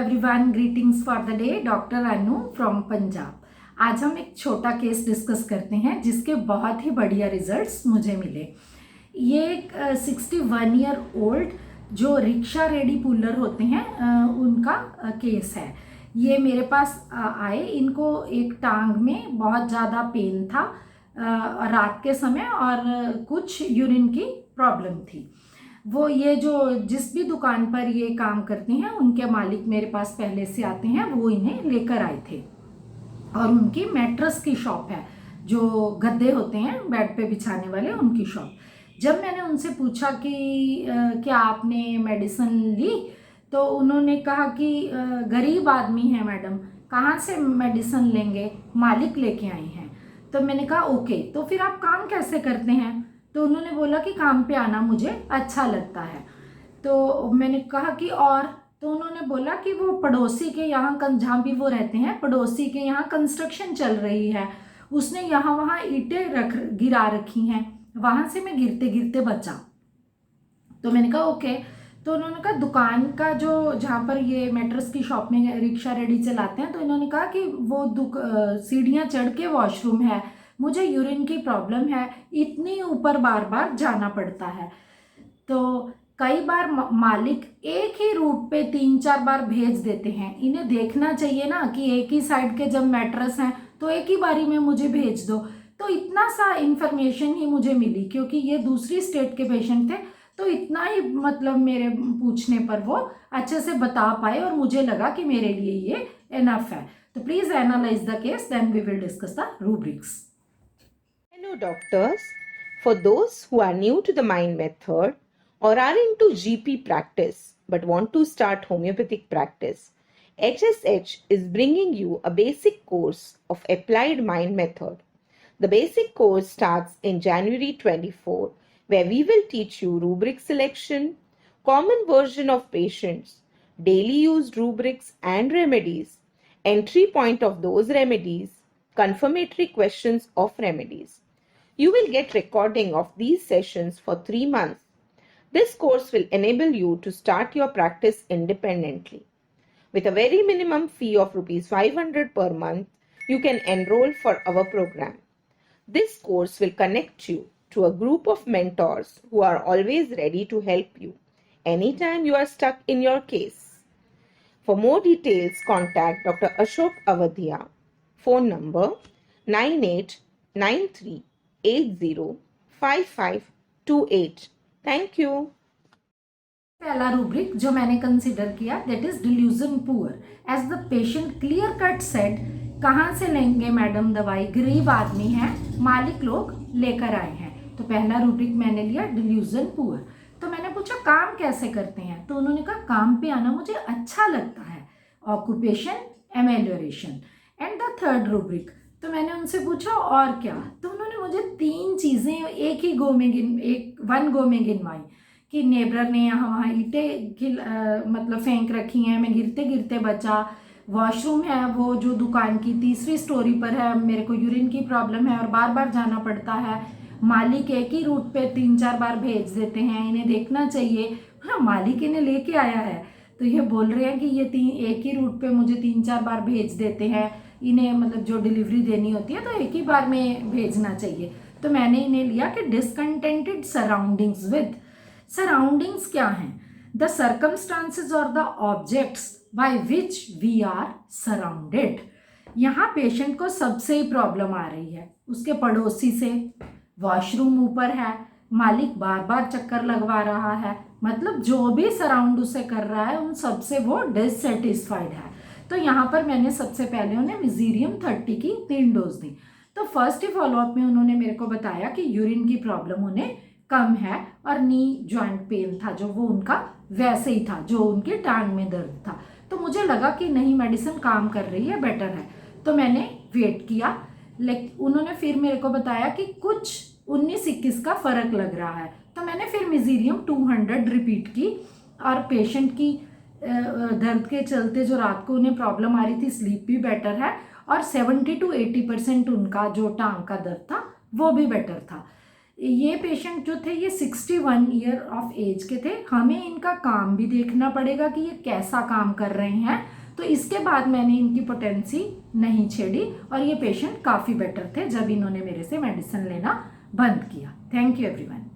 Everyone, greetings for the day. Doctor Anu from Punjab. आज हम एक छोटा केस डिस्कस करते हैं जिसके बहुत ही बढ़िया रिजल्ट्स मुझे मिले। ये एक 61 ईयर ओल्ड जो रिक्शा रेडी पुलर होते हैं उनका केस है। ये मेरे पास आए। इनको एक टांग में बहुत ज़्यादा पेन था रात के समय और कुछ यूरिन की प्रॉब्लम थी। वो ये जो जिस भी दुकान पर ये काम करते हैं उनके मालिक मेरे पास पहले से आते हैं, वो इन्हें लेकर आए थे। और उनकी मैट्रेस की शॉप है, जो गद्दे होते हैं बेड पे बिछाने वाले, उनकी शॉप। जब मैंने उनसे पूछा कि क्या आपने मेडिसिन ली, तो उन्होंने कहा कि गरीब आदमी है मैडम, कहाँ से मेडिसिन लेंगे, मालिक लेके आए हैं। तो मैंने कहा ओके, तो फिर आप काम कैसे करते हैं? तो उन्होंने बोला कि काम पे आना मुझे अच्छा लगता है। तो मैंने कहा कि और? तो उन्होंने बोला कि वो पड़ोसी के यहाँ, जहाँ भी वो रहते हैं, पड़ोसी के यहाँ कंस्ट्रक्शन चल रही है, उसने यहाँ वहाँ ईंटें गिरा रखी हैं, वहाँ से मैं गिरते गिरते बचा। तो मैंने कहा ओके। तो उन्होंने कहा दुकान का जो जहाँ पर ये मैट्रेस की शॉप में रिक्शा रेडी चलाते हैं, तो इन्होंने कहा कि वो सीढ़ियाँ चढ़ के वॉशरूम है, मुझे यूरिन की प्रॉब्लम है, इतनी ऊपर बार बार जाना पड़ता है। तो कई बार मालिक एक ही रूट पे 3-4 बार भेज देते हैं। इन्हें देखना चाहिए ना कि एक ही साइड के जब मैट्रेस हैं तो एक ही बारी में मुझे भेज दो। तो इतना सा इन्फॉर्मेशन ही मुझे मिली, क्योंकि ये दूसरी स्टेट के पेशेंट थे, तो इतना ही मतलब मेरे पूछने पर वो अच्छे से बता पाए और मुझे लगा कि मेरे लिए ये एनफ है। तो please analyse the case, then we will discuss the rubrics. Hello doctors. For those who are new to the mind method or are into GP practice but want to start homeopathic practice, HSH is bringing you a basic course of applied mind method. The basic course starts in January 24, where we will teach you rubric selection, common version of patients, daily used rubrics and remedies, entry point of those remedies, confirmatory questions of remedies. You will get recording of these sessions for 3 months. This course will enable you to start your practice independently. With a very minimum fee of Rs 500 per month, you can enroll for our program. This course will connect you to a group of mentors who are always ready to help you anytime you are stuck in your case. For more details, contact Dr. Ashok Avadhia. Phone number 9893805528. Thank you. पहला rubric जो मैंने consider किया, that is delusion poor. As the patient clear cut said, कहाँ से लेंगे madam दवाई, गरीब आदमी है, मालिक लोग लेकर आए हैं। तो पहला रूब्रिक मैंने लिया डिल्यूजन पुअर। तो मैंने पूछा काम कैसे करते हैं, तो उन्होंने कहा काम पे आना मुझे अच्छा लगता है, occupation एमेलियोरेशन। And the third rubric, तो मैंने उनसे पूछा और क्या, तो उन्होंने मुझे 3 चीज़ें एक ही गो में वन गो में गिनवाई कि नेबर ने यहाँ वहाँ ईंटें मतलब फेंक रखी हैं, मैं गिरते गिरते बचा, वॉशरूम है वो जो दुकान की तीसरी स्टोरी पर है, मेरे को यूरिन की प्रॉब्लम है और बार बार जाना पड़ता है, मालिक एक ही रूट पे 3-4 बार भेज देते हैं, इन्हें देखना चाहिए। हाँ, मालिक इन्हें लेके आया है, तो ये बोल रहे हैं कि ये एक ही रूट पे मुझे 3-4 बार भेज देते हैं, इन्हें मतलब जो डिलीवरी देनी होती है तो एक ही बार में भेजना चाहिए। तो मैंने इन्हें लिया कि डिसकंटेंटेड सराउंडिंग्स विद। सराउंडिंग्स क्या हैं? द सर्कमस्टांसेस और the objects by which we are surrounded. यहाँ पेशेंट को सबसे ही प्रॉब्लम आ रही है, उसके पड़ोसी से, वॉशरूम ऊपर है, मालिक बार बार चक्कर लगवा रहा है, मतलब जो भी सराउंड उसे कर रहा है उन सबसे वो डिससेटिस्फाइड है। तो यहाँ पर मैंने सबसे पहले उन्हें मिजीरियम 30 की 3 डोज दी। तो फर्स्ट ही फॉलोअप में उन्होंने मेरे को बताया कि यूरिन की प्रॉब्लम उन्हें कम है और नी जॉइंट पेन था जो वो उनका वैसे ही था जो उनकी टांग में दर्द था। तो मुझे लगा कि नहीं, मेडिसिन काम कर रही है, बेटर है। तो मैंने वेट किया, लेकिन उन्होंने फिर मेरे को बताया कि कुछ 19-21 का फर्क लग रहा है। तो मैंने फिर मिजीरियम 200 रिपीट की और पेशेंट की दर्द के चलते जो रात को उन्हें प्रॉब्लम आ रही थी, स्लीप भी बेटर है और 70 to 80% उनका जो टांग का दर्द था वो भी बेटर था। ये पेशेंट जो थे ये 61 ईयर ऑफ एज के थे। हमें इनका काम भी देखना पड़ेगा कि ये कैसा काम कर रहे हैं, तो इसके बाद मैंने इनकी पोटेंसी नहीं छेड़ी और ये पेशेंट काफ़ी बेटर थे जब इन्होंने मेरे से मेडिसिन लेना बंद किया। Thank you everyone.